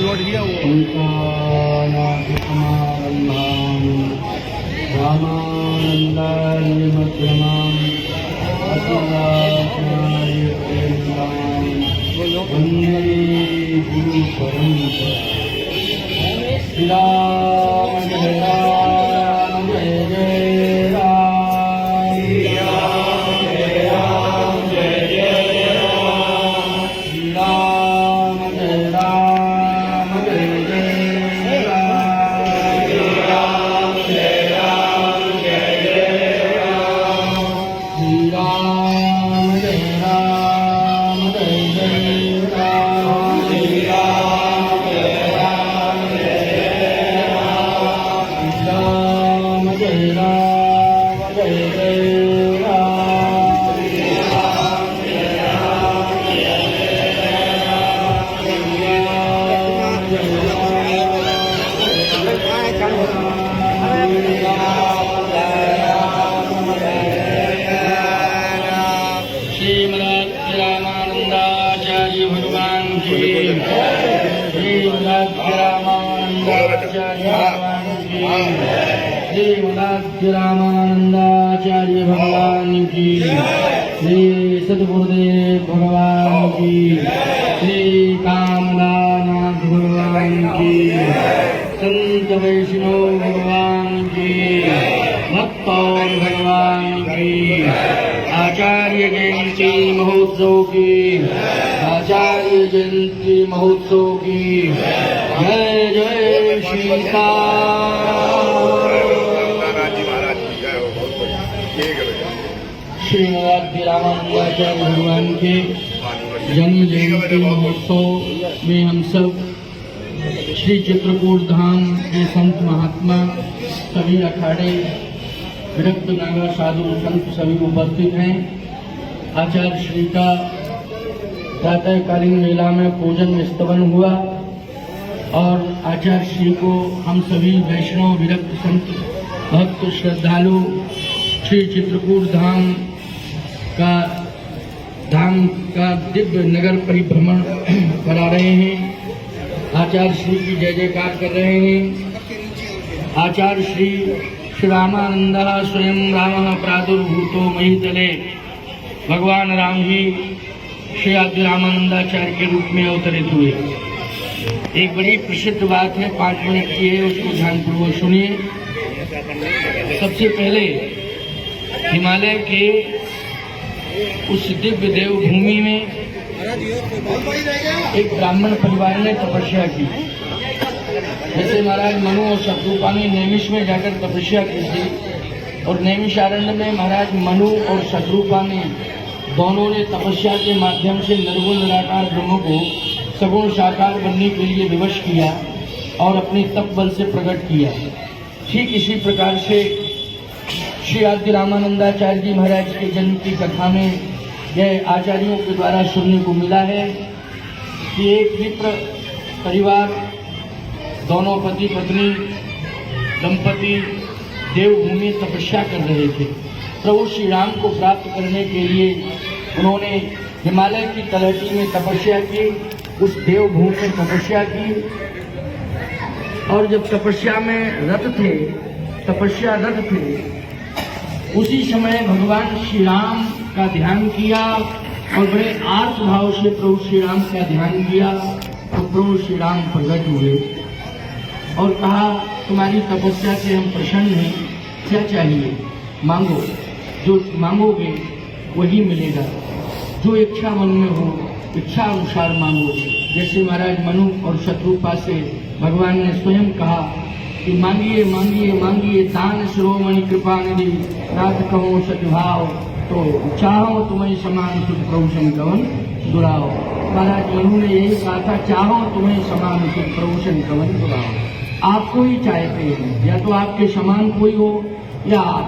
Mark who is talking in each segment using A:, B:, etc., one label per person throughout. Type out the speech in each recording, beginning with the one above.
A: Note किया वो रामानंदाचार्य भगवान की, श्री सद्गुरुदेव भगवान की, श्री कामलानाथ भगवान की, संत वैष्णव भगवान की, भक्तौर भगवान की, आचार्य जयंती महोत्सव की, आचार्य जयंती महोत्सव की जय जय श्रीमद् रामानंदाचार्य भगवान के जन्म जयंती महोत्सव में हम सब श्री चित्रकूट धाम के संत महात्मा, सभी अखाड़े, विरक्त नागा साधु संत सभी उपस्थित हैं। आचार्य श्री का प्रातःकालीन मेला में पूजन स्तवन हुआ और आचार्य श्री को हम सभी वैष्णव विरक्त संत भक्त श्रद्धालु श्री चित्रकूट धाम का दिव्य नगर परिभ्रमण करा रहे हैं। आचार्य श्री की जय जयकार कर रहे हैं। आचार्य श्री रामानंद स्वयं राम प्रादुर्भूतो महीतले, भगवान राम ही श्री आद्य रामानंदाचार्य के रूप में अवतरित हुए। एक बड़ी प्रसिद्ध बात है, 5 मिनट की है, उसको ध्यानपूर्वक सुनिए। सबसे पहले हिमालय के उस दिव्य देवभूमि में एक ब्राह्मण परिवार ने तपस्या की। जैसे महाराज मनु और शत्रुपा ने नैमिष में जाकर तपस्या की थी, और नैमिषारण्य में महाराज मनु और शत्रुपा ने दोनों ने तपस्या के माध्यम से निर्गुण निराकार ब्रह्म को सगुण साकार बनने के लिए विवश किया और अपने तप बल से प्रकट किया। ठीक इसी प्रकार से श्री आद्य रामानंदाचार्य जी महाराज के जन्म की कथा में यह आचार्यों के द्वारा सुनने को मिला है कि एक विप्र परिवार, दोनों पति पत्नी दंपति देवभूमि तपस्या कर रहे थे। प्रभु श्री राम को प्राप्त करने के लिए उन्होंने हिमालय की तलहटी में तपस्या की, उस देवभूमि में तपस्या की। और जब तपस्या में रत थे, उसी समय भगवान श्री राम का ध्यान किया और बड़े आर्त भाव से प्रभु श्री राम का ध्यान किया। तो प्रभु श्री राम प्रकट हुए और कहा, तुम्हारी तपस्या से हम प्रसन्न हैं, क्या चाहिए मांगो, जो मांगोगे वही मिलेगा, जो इच्छा मन में हो इच्छा अनुसार मांगो। जैसे महाराज मनु और शत्रुपा से भगवान ने स्वयं कहा कि मांगिए मांगिए मांगिए, दान शिरोमणि कृपा निधि, रात कहो सद्भाव, तो चाहो तुम्हें समान सुख प्रभु कवन दुराओ। महाराज मनु ने यही कहा था, चाहो तुम्हें समान सुख प्रभु कवन दुराओ। आपको ही चाहते हैं, या तो आपके समान कोई हो या आप।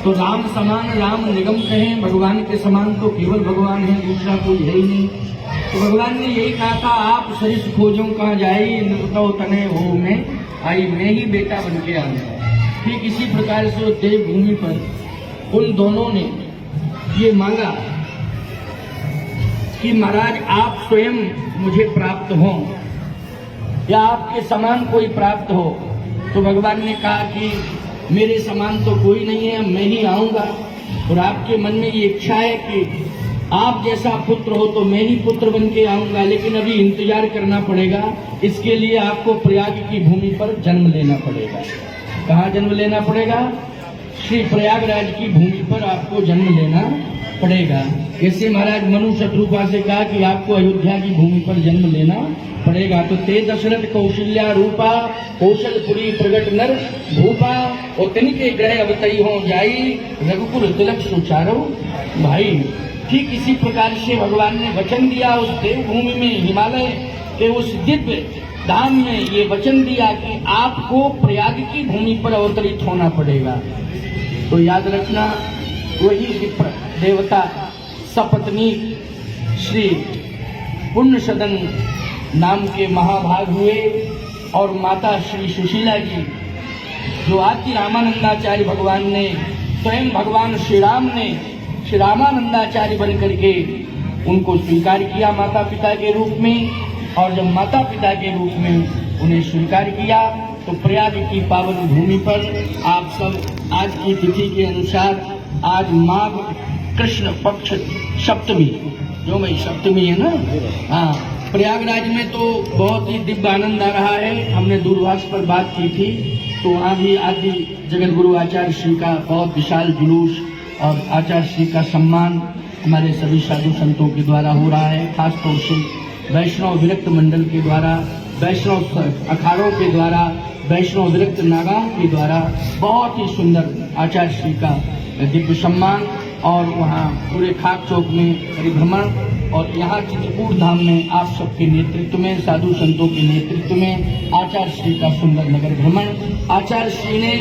A: तो राम समान राम निगम कहें, भगवान के समान तो केवल भगवान है, दूसरा कोई है ही नहीं। तो भगवान ने यही कहा था, आप सरिस खोजों कहाँ जाई, नृतो तने हो में आई, मैं ही बेटा बन के आऊंगा। ठीक इसी प्रकार से देवभूमि पर उन दोनों ने ये मांगा कि महाराज आप स्वयं मुझे प्राप्त हों या आपके समान कोई प्राप्त हो, तो भगवान ने कहा कि मेरे समान तो कोई नहीं है, मैं ही आऊंगा। और आपके मन में ये इच्छा है कि आप जैसा पुत्र हो तो मैं ही पुत्र बन के आऊंगा, लेकिन अभी इंतजार करना पड़ेगा। इसके लिए आपको प्रयाग की भूमि पर जन्म लेना पड़ेगा। कहाँ जन्म लेना पड़ेगा? श्री प्रयागराज की भूमि पर आपको जन्म लेना पड़ेगा। जैसे महाराज मनु शत्रुपा से कहा कि आपको अयोध्या की भूमि पर जन्म लेना पड़ेगा। तो ते दशरथ कौशल्या रूपा, कौशलपुरी प्रगट नर भूपा, और तिनके ग्रह अवतई हो जाई, रघुकुल तिलक सुचारो भाई। ठीक इसी प्रकार से भगवान ने वचन दिया उस देवभूमि में, हिमालय के उस दिव्य धाम में ये वचन दिया कि आपको प्रयाग की भूमि पर अवतरित होना पड़ेगा। तो याद रखना, वही विप्र देवता सपत्नी श्री पुण्य सदन नाम के महाभाग हुए, और माता श्री सुशीला जी, जो आदि रामानंदाचार्य भगवान ने, स्वयं भगवान श्री राम ने श्री रामानंदाचार्य बन करके उनको स्वीकार किया माता पिता के रूप में। और जब माता पिता के रूप में उन्हें स्वीकार किया, तो प्रयाग की पावन भूमि पर आप सब आज की तिथि के अनुसार, आज माघ कृष्ण पक्ष सप्तमी, जो मई सप्तमी है ना, हाँ, प्रयागराज में तो बहुत ही दिव्य आनंद आ रहा है। हमने दूरभाष पर बात की थी, तो वहाँ भी आदि जगत गुरु आचार्य श्री का बहुत विशाल जुलूस और आचार्य श्री का सम्मान हमारे सभी साधु संतों के द्वारा हो रहा है। खासतौर से वैष्णव विरक्त मंडल के द्वारा, वैष्णव अखाड़ों के द्वारा, वैष्णव विरक्त नागाओं के द्वारा बहुत ही सुंदर आचार्य श्री का दिव्य सम्मान, और वहाँ पूरे खाक चौक में परिभ्रमण, और यहाँ चित्रकूट धाम में आप सबके नेतृत्व में, साधु संतों के नेतृत्व में आचार्य श्री का सुंदर नगर भ्रमण। आचार्य श्री ने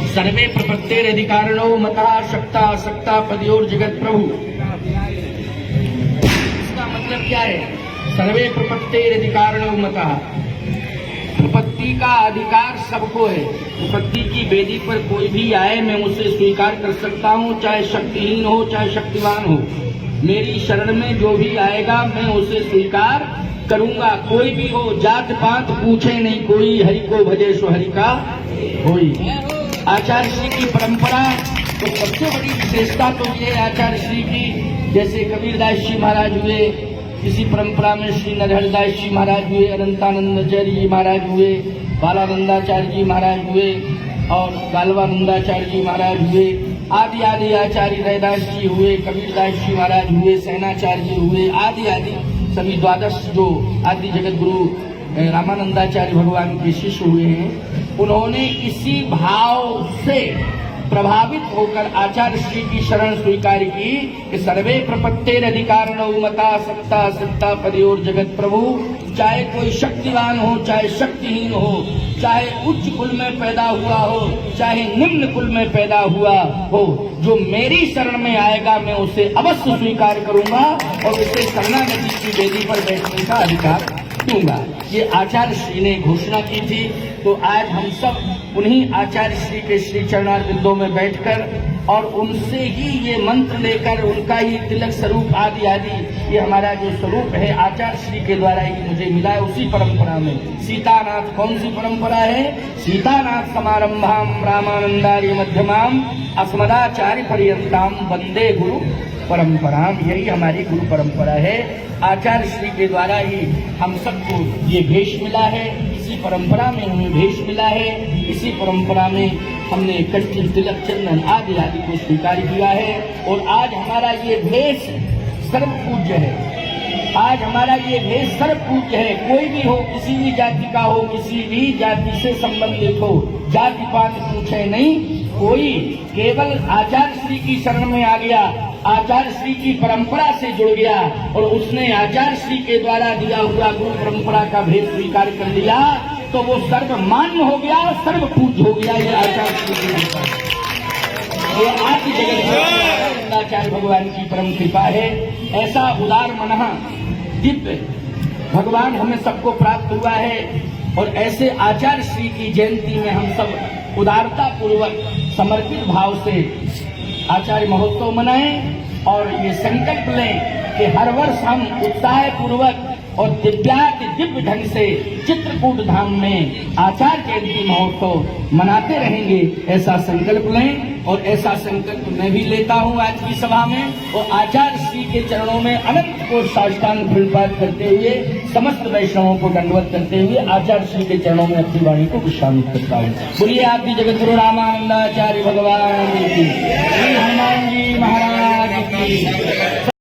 A: सर्वे प्रपत्तेर अधिकारिणो मता शक्ता असक्ता पदयोर जगत प्रभु, इसका मतलब क्या है? सर्वे प्रपत्तेर अधिकारिणो मता, प्रपत्ति का अधिकार सबको है। प्रपत्ति की वेदी पर कोई भी आए, मैं उसे स्वीकार कर सकता हूँ, चाहे शक्तिहीन हो चाहे शक्तिवान हो। मेरी शरण में जो भी आएगा मैं उसे स्वीकार करूंगा, कोई भी हो, जात पात पूछे नहीं कोई, हरि को भजे सो हरि का होई। आचार्य श्री की परंपरा तो सबसे बड़ी विशेषता तो ये आचार्य श्री की, जैसे कबीरदास जी महाराज हुए, इसी परंपरा में श्री नरहरदास जी महाराज हुए, अनंतानंदाचार्य जी महाराज हुए, बालानंदाचार्य जी महाराज हुए, और गालवानंदाचार्य जी महाराज हुए, आदि आदि आचार्य रैदास जी हुए, कबीरदास जी महाराज हुए, सेनाचार्य जी हुए, आदि आदि सभी द्वादश जो आदि जगत गुरु रामानंदाचार्य भगवान के शिष्य हुए हैं, उन्होंने इसी भाव से प्रभावित होकर आचार्य श्री की शरण स्वीकार की कि सर्वे प्रपत्तेर अधिकारिणो मता सत्ता सत्ता पदयोर जगत प्रभु। चाहे कोई शक्तिवान हो चाहे शक्तिहीन हो, चाहे उच्च कुल में पैदा हुआ हो चाहे निम्न कुल में पैदा हुआ हो, जो मेरी शरण में आएगा मैं उसे अवश्य स्वीकार करूंगा और उसे शरणागति की वेदी पर बैठने का अधिकार दूंगा। ये आचार्य श्री ने घोषणा की थी। तो आज हम सब उन्हीं आचार्य श्री के श्री चरणारविंदों में बैठकर और उनसे ही ये मंत्र लेकर, उनका ही तिलक स्वरूप आदि आदि ये हमारा जो स्वरूप है आचार्य श्री के द्वारा ही मुझे मिला है। उसी परंपरा में सीतानाथ, कौन सी परंपरा है? सीतानाथ समारंभाम रामानंदार्य मध्यमाम अस्मदाचार्य पर्यंताम वंदे गुरु परंपराम। यही हमारी गुरु परंपरा है। आचार्य श्री के द्वारा ही हम सबको ये भेष मिला है, इसी परंपरा में हमें भेष मिला है, इसी परंपरा में हमने कष्ट तिलक चंदन आदि आदि को स्वीकार किया है। और आज हमारा ये भेष सर्व पूज्य है। आज हमारा ये भेष सर्व पूज्य है। कोई भी हो, किसी भी जाति का हो, किसी भी जाति से संबंधित हो, जाति पात पूछे नहीं कोई, केवल आचार्य श्री की शरण में आ गया, आचार्य श्री की परंपरा से जुड़ गया और उसने आचार्य श्री के द्वारा दिया हुआ गुरु परंपरा का भेद स्वीकार कर लिया, तो वो सर्वमान्य हो गया, सर्व पूज्य हो गया। ये आचार्य श्री की ये आदि जगत आचार्य भगवान की परम कृपा है। ऐसा उदार मनः दिव्य भगवान हमें सबको प्राप्त हुआ है और ऐसे आचार्य श्री की जयंती में हम सब उदारता पूर्वक समर्पित भाव से आचार्य महोत्सव मनाएं और ये संकल्प लें कि हर वर्ष हम उत्साह पूर्वक और दिव्य ढंग से चित्रकूट धाम में आचार्य जयंती महोत्सव मनाते रहेंगे, ऐसा संकल्प लें। और ऐसा संकल्प मैं भी लेता हूं आज की सभा में, और आचार्य श्री के चरणों में अनंत को साष्टांग प्रणिपात करते हुए, समस्त वैष्णवों को दंडवत करते हुए आचार्य श्री के चरणों में अपनी वाणी को विश्रामित करता हूं। बोलिए आदि जगत गुरु रामानंदाचार्य भगवान की, श्री हनुमान जी महाराज की।